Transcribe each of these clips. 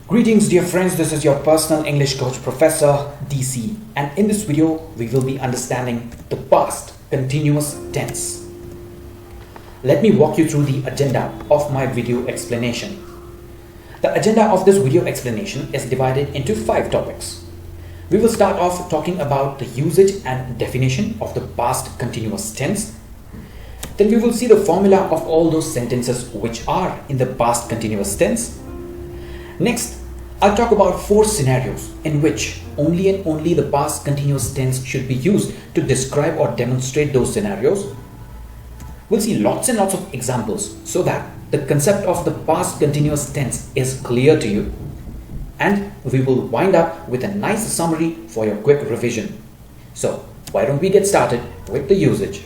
Greetings dear friends, this is your personal English coach Professor DC, and in this video we will be understanding the past continuous tense. Let me walk you through the agenda of my video explanation. The agenda of this video explanation is divided into 5 topics. We will start off talking about the usage and definition of the past continuous tense. Then we will see the formula of all those sentences which are in the past continuous tense. Next, I'll talk about 4 scenarios in which only and only the past continuous tense should be used to describe or demonstrate those scenarios. We'll see lots and lots of examples so that the concept of the past continuous tense is clear to you. And we will wind up with a nice summary for your quick revision. So, why don't we get started with the usage?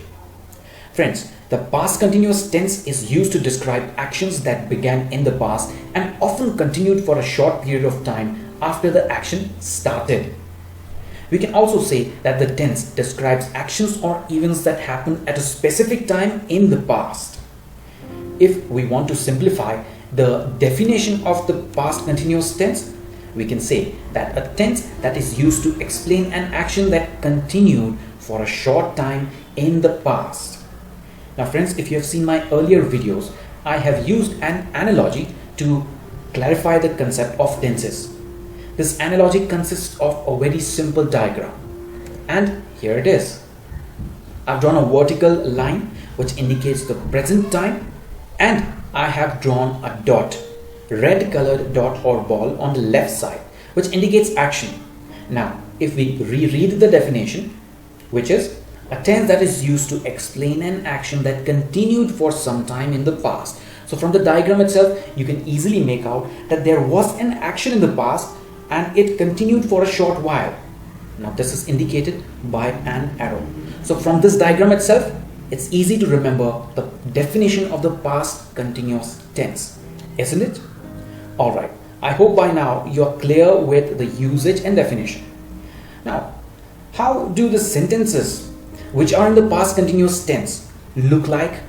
Friends, the past continuous tense is used to describe actions that began in the past and often continued for a short period of time after the action started. We can also say that the tense describes actions or events that happened at a specific time in the past. If we want to simplify the definition of the past continuous tense, we can say that a tense that is used to explain an action that continued for a short time in the past. Now friends, if you have seen my earlier videos, I have used an analogy to clarify the concept of tenses. This analogy consists of a very simple diagram, and here it is. I've drawn a vertical line which indicates the present time, and I have drawn a dot, red colored dot or ball on the left side, which indicates action. Now if we reread the definition, which is a tense that is used to explain an action that continued for some time in the past. So from the diagram itself, you can easily make out that there was an action in the past and it continued for a short while. Now this is indicated by an arrow. So from this diagram itself, it's easy to remember the definition of the past continuous tense, isn't it? Alright, I hope by now you're clear with the usage and definition. Now, how do the sentences which are in the past continuous tense look like?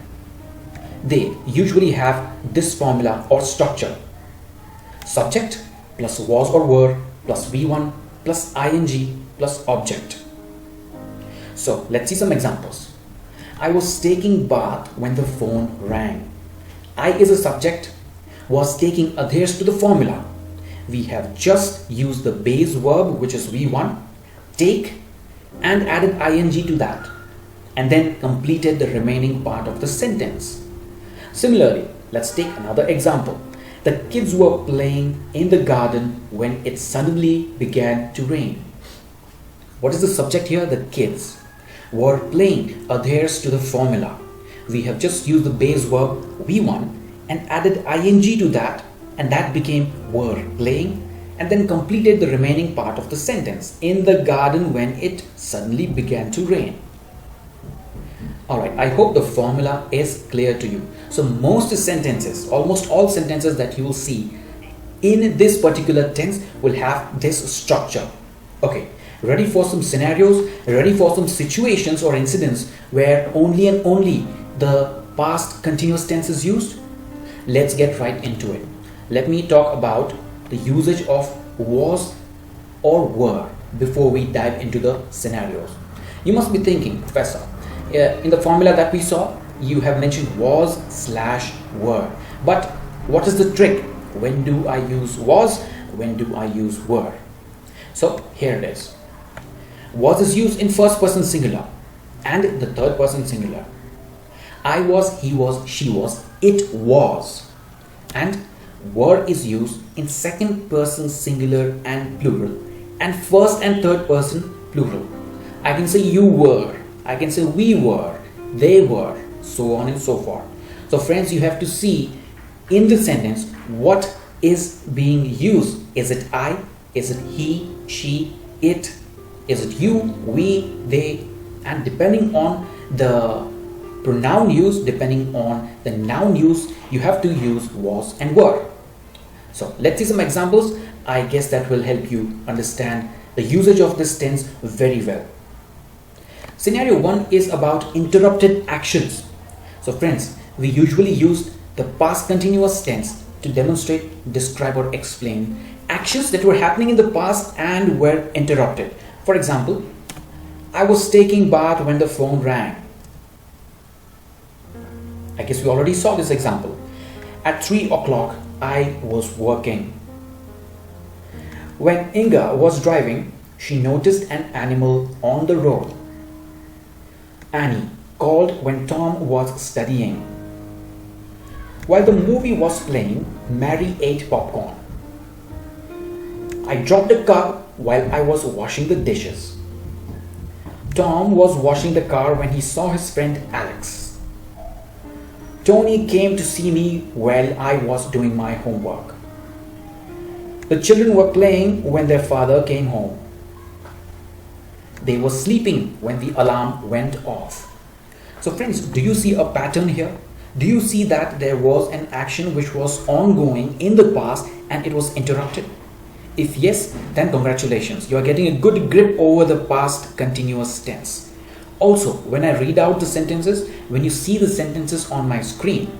They usually have this formula or structure: subject plus was or were plus V1 plus ing plus object. So let's see some examples. I was taking bath when the phone rang. I is a subject. Was taking adheres to the formula. We have just used the base verb, which is V1, take, and added ing to that, and then completed the remaining part of the sentence. Similarly, let's take another example. The kids were playing in the garden when it suddenly began to rain. What is the subject here? The kids. Were playing adheres to the formula. We have just used the base verb V1 and added ing to that, and that became were playing, and then completed the remaining part of the sentence: in the garden when it suddenly began to rain. Alright, I hope the formula is clear to you. So most sentences, almost all sentences that you will see in this particular tense will have this structure. Okay, ready for some scenarios, ready for some situations or incidents where only and only the past continuous tense is used? Let's get right into it. Let me talk about the usage of was or were before we dive into the scenarios. You must be thinking, Professor, in the formula that we saw, you have mentioned was / were. But what is the trick? When do I use was? When do I use were? So here it is. Was is used in first person singular and the third person singular. I was, he was, she was, it was. And were is used in second person singular and plural, and first and third person plural. I can say you were, I can say we were, they were, so on and so forth. So friends, you have to see in the sentence what is being used. Is it I? Is it he, she, it? Is it you, we, they? And depending on the pronoun use, depending on the noun use, you have to use was and were. So let's see some examples. I guess that will help you understand the usage of this tense very well. Scenario 1 is about interrupted actions. So friends, we usually use the past continuous tense to demonstrate, describe or explain actions that were happening in the past and were interrupted. For example, I was taking bath when the phone rang. I guess we already saw this example. At 3 o'clock, I was working. When Inga was driving, she noticed an animal on the road. Annie called when Tom was studying. While the movie was playing, Mary ate popcorn. I dropped a cup while I was washing the dishes. Tom was washing the car when he saw his friend Alex. Tony came to see me while I was doing my homework. The children were playing when their father came home. They were sleeping when the alarm went off. So friends, do you see a pattern here? Do you see that there was an action which was ongoing in the past and it was interrupted? If yes, then congratulations. You are getting a good grip over the past continuous tense. Also, when I read out the sentences, when you see the sentences on my screen,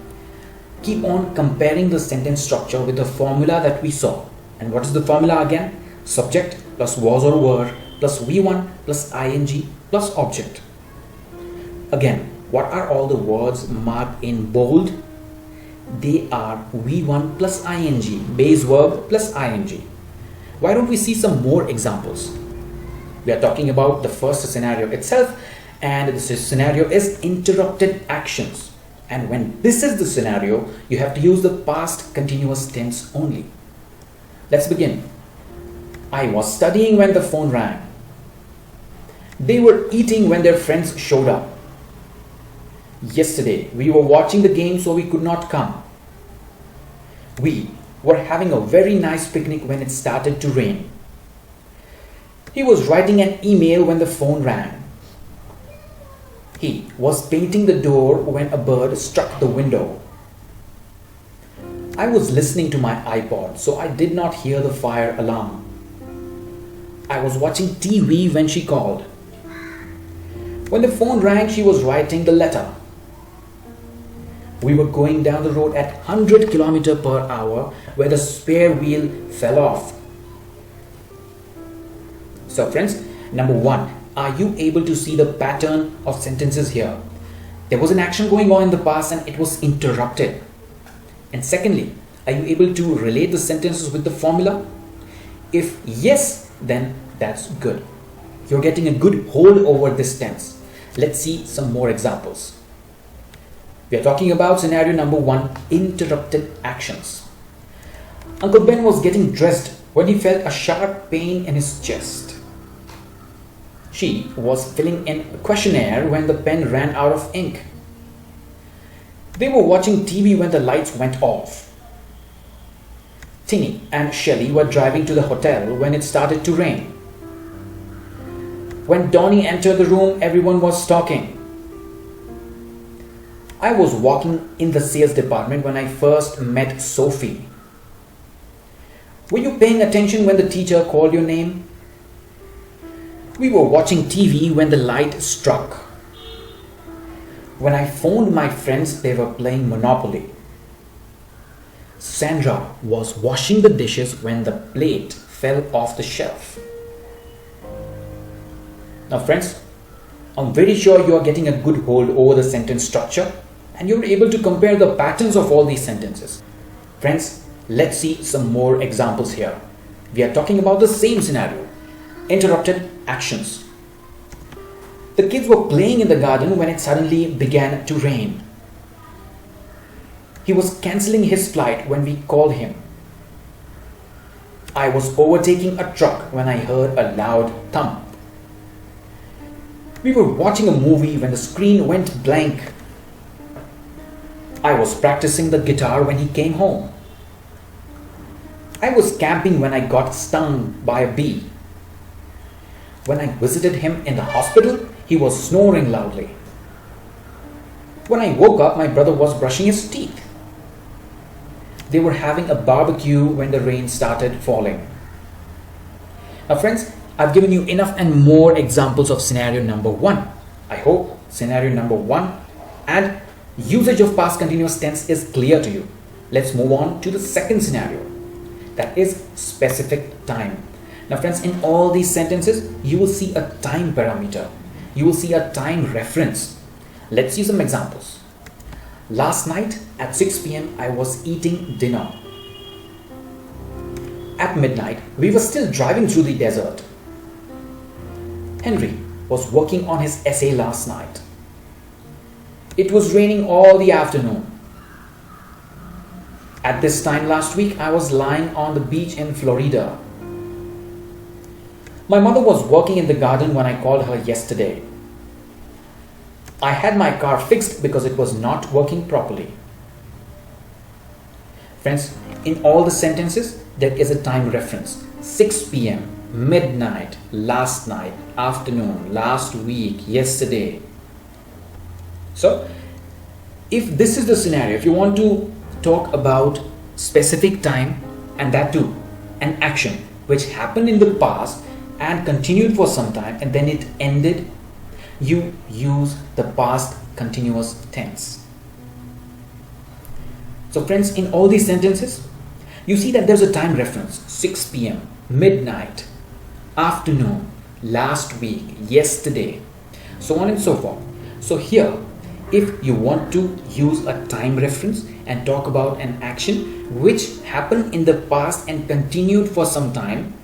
keep on comparing the sentence structure with the formula that we saw. And what is the formula again? Subject plus was or were plus V1 plus ing plus object. Again, what are all the words marked in bold? They are V1 plus ing, base verb plus ing. Why don't we see some more examples? We are talking about the first scenario itself, and this scenario is interrupted actions. And when this is the scenario, you have to use the past continuous tense only. Let's begin. I was studying when the phone rang. They were eating when their friends showed up. Yesterday, we were watching the game so we could not come. We were having a very nice picnic when it started to rain. He was writing an email when the phone rang. He was painting the door when a bird struck the window. I was listening to my iPod, so I did not hear the fire alarm. I was watching TV when she called. When the phone rang, she was writing the letter. We were going down the road at 100 km per hour where the spare wheel fell off. So friends, number one, are you able to see the pattern of sentences here? There was an action going on in the past and it was interrupted. And secondly, are you able to relate the sentences with the formula? If yes, then that's good. You're getting a good hold over this tense. Let's see some more examples. We are talking about scenario number one, interrupted actions. Uncle Ben was getting dressed when he felt a sharp pain in his chest. She was filling in a questionnaire when the pen ran out of ink. They were watching TV when the lights went off. Tinny and Shelley were driving to the hotel when it started to rain. When Donnie entered the room, everyone was talking. I was walking in the sales department when I first met Sophie. Were you paying attention when the teacher called your name? We were watching TV when the light struck. When I phoned my friends, they were playing Monopoly. Sandra was washing the dishes when the plate fell off the shelf. Now friends, I'm very sure you are getting a good hold over the sentence structure and you're able to compare the patterns of all these sentences. Friends, let's see some more examples here. We are talking about the same scenario, interrupted actions. The kids were playing in the garden when it suddenly began to rain. He was cancelling his flight when we called him. I was overtaking a truck when I heard a loud thump. We were watching a movie when the screen went blank. I was practicing the guitar when he came home. I was camping when I got stung by a bee. When I visited him in the hospital, he was snoring loudly. When I woke up, my brother was brushing his teeth. They were having a barbecue when the rain started falling. Now friends, I've given you enough and more examples of scenario number one. I hope scenario number one and usage of past continuous tense is clear to you. Let's move on to the second scenario. that is specific time. Now friends, in all these sentences, you will see a time parameter. You will see a time reference. Let's see some examples. Last night at 6 p.m. I was eating dinner. At midnight, we were still driving through the desert. Henry was working on his essay last night. It was raining all the afternoon. At this time last week, I was lying on the beach in Florida. My mother was working in the garden when I called her yesterday. I had my car fixed because it was not working properly. Friends, in all the sentences, there is a time reference. 6 p.m., midnight, last night, afternoon, last week, yesterday. So, if this is the scenario, if you want to talk about specific time, and that too, an action which happened in the past and continued for some time and then it ended, you use the past continuous tense. So friends, in all these sentences, you see that there's a time reference. 6 p.m., midnight, afternoon, last week, yesterday, so on and so forth. So here, if you want to use a time reference and talk about an action which happened in the past and continued for some time,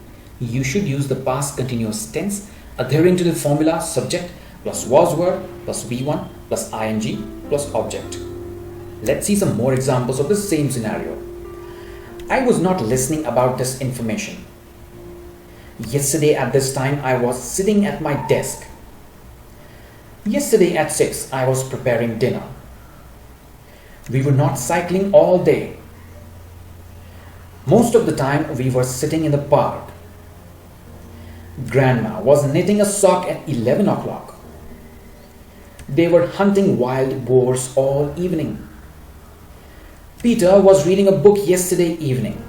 you should use the past continuous tense adhering to the formula subject plus was were plus V1 plus ing plus object. Let's see some more examples of the same scenario. I was not listening about this information. Yesterday at this time I was sitting at my desk. Yesterday at 6 I was preparing dinner. We were not cycling all day. Most of the time we were sitting in the park. Grandma was knitting a sock at 11 o'clock. They were hunting wild boars all evening. Peter was reading a book yesterday evening.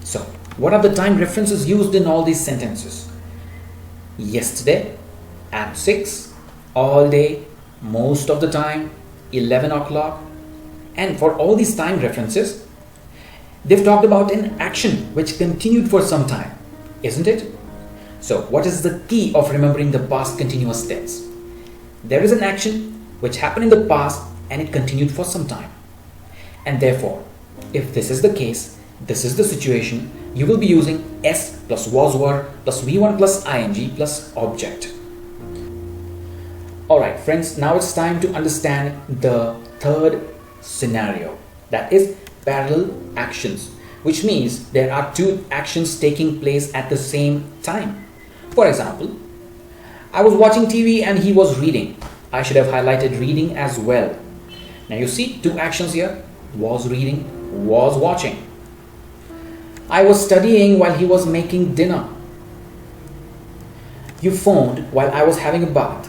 So, what are the time references used in all these sentences? Yesterday, at 6, all day, most of the time, 11 o'clock. And for all these time references, they've talked about an action which continued for some time, isn't it? So, what is the key of remembering the past continuous tense? There is an action which happened in the past and it continued for some time. And therefore, if this is the case, this is the situation, you will be using S plus was were plus V1 plus ing plus object. Alright friends, now it's time to understand the third scenario, that is parallel actions, which means there are two actions taking place at the same time. For example, I was watching TV and he was reading. I should have highlighted reading as well. Now you see two actions here, was reading, was watching. I was studying while he was making dinner. You phoned while I was having a bath.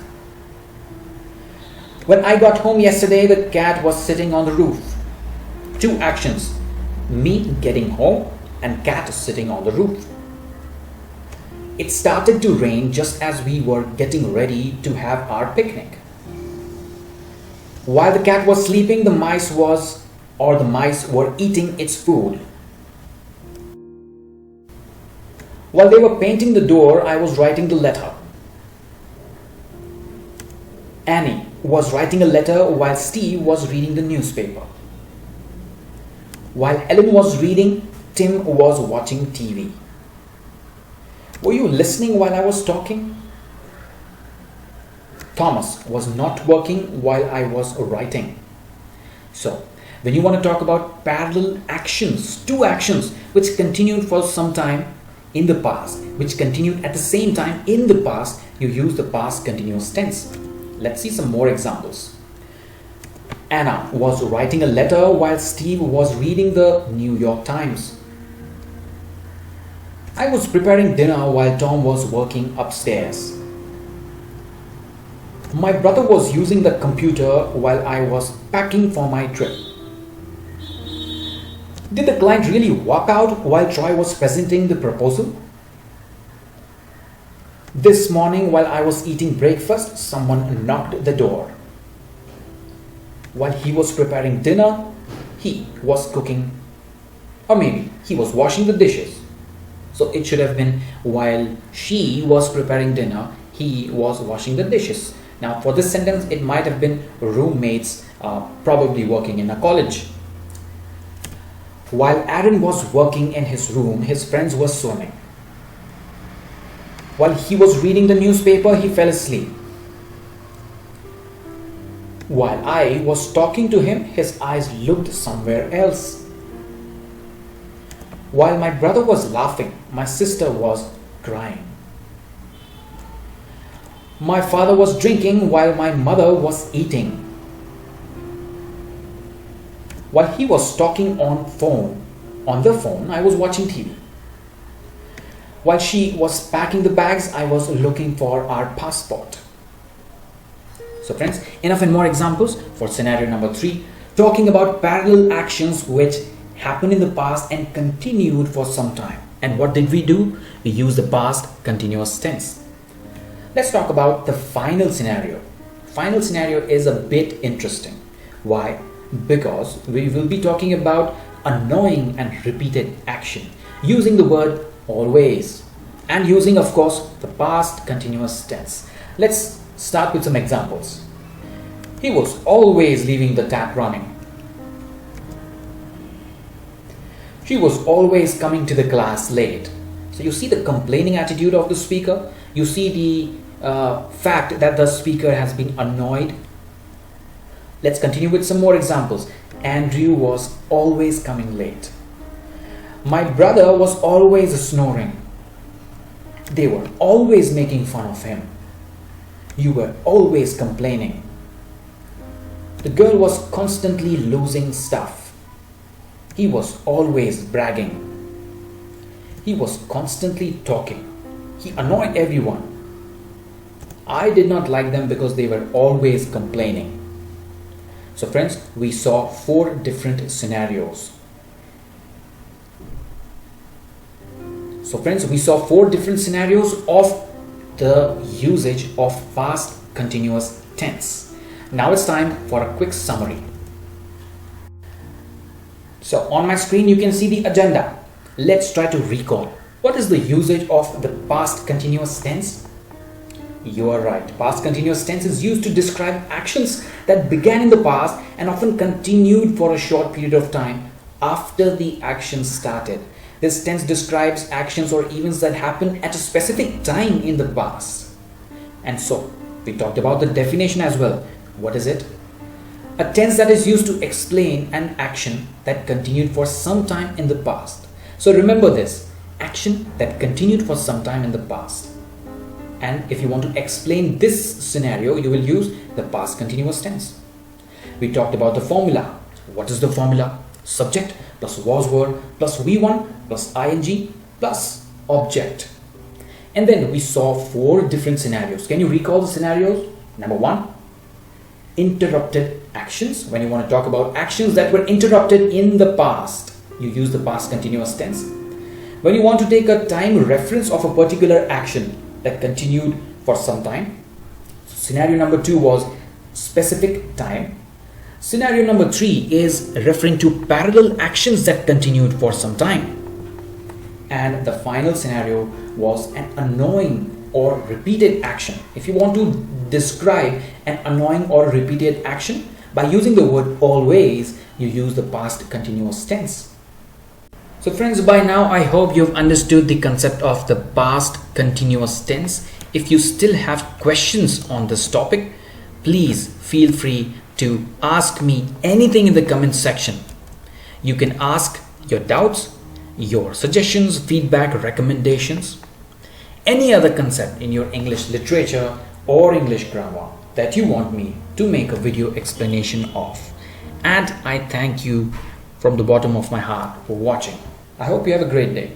When I got home yesterday, the cat was sitting on the roof. Two actions, me getting home and cat sitting on the roof. It started to rain just as we were getting ready to have our picnic. While the cat was sleeping, the mice were eating its food. While they were painting the door, I was writing the letter. Annie was writing a letter while Steve was reading the newspaper. While Ellen was reading, Tim was watching TV. Were you listening while I was talking? Thomas was not working while I was writing. So, when you want to talk about parallel actions, two actions which continued for some time in the past, which continued at the same time in the past, you use the past continuous tense. Let's see some more examples. Anna was writing a letter while Steve was reading the New York Times. I was preparing dinner while Tom was working upstairs. My brother was using the computer while I was packing for my trip. Did the client really walk out while Troy was presenting the proposal? This morning while I was eating breakfast, someone knocked the door. While he was preparing dinner, he was cooking Or maybe he was washing the dishes. So it should have been while she was preparing dinner, he was washing the dishes. Now for this sentence, it might have been roommates, probably working in a college. While Aaron was working in his room, his friends were swimming. While he was reading the newspaper, he fell asleep. While I was talking to him, his eyes looked somewhere else. While my brother was laughing, my sister was crying. My father was drinking while my mother was eating. While he was talking on the phone, I was watching TV. While she was packing the bags, I was looking for our passport. So friends, enough and more examples for scenario number 3, talking about parallel actions which happened in the past and continued for some time. And what did we do? We used the past continuous tense. Let's talk about the final scenario. Final scenario is a bit interesting. Why? Because we will be talking about annoying and repeated action using the word always and using, of course, the past continuous tense. Let's start with some examples. He was always leaving the tap running. She was always coming to the class late. So you see the complaining attitude of the speaker. You see the fact that the speaker has been annoyed. Let's continue with some more examples. Andrew was always coming late. My brother was always snoring. They were always making fun of him. You were always complaining. The girl was constantly losing stuff. He was always bragging. He was constantly talking. He annoyed everyone. I did not like them because they were always complaining. So friends, we saw 4 different scenarios. So friends, we saw 4 different scenarios of the usage of past continuous tense. Now it's time for a quick summary. So on my screen you can see the agenda. Let's try to recall. What is the usage of the past continuous tense? You are right. Past continuous tense is used to describe actions that began in the past and often continued for a short period of time after the action started. This tense describes actions or events that happened at a specific time in the past. And so, we talked about the definition as well. What is it? A tense that is used to explain an action that continued for some time in the past. So remember this, action that continued for some time in the past. And if you want to explain this scenario, you will use the past continuous tense. We talked about the formula. What is the formula? Subject plus was word plus V1 plus ing plus object. And then we saw 4 different scenarios. Can you recall the scenarios? Number 1, interrupted actions. When you want to talk about actions that were interrupted in the past, you use the past continuous tense. When you want to take a time reference of a particular action that continued for some time, scenario number 2 was specific time. Scenario number 3 is referring to parallel actions that continued for some time. And the final scenario was an annoying or repeated action. If you want to describe an annoying or repeated action, by using the word always, you use the past continuous tense. So friends, by now I hope you've understood the concept of the past continuous tense. If you still have questions on this topic, please feel free to ask me anything in the comment section. You can ask your doubts, your suggestions, feedback, recommendations, any other concept in your English literature or English grammar that you want me to make a video explanation of. And I thank you from the bottom of my heart for watching. I hope you have a great day.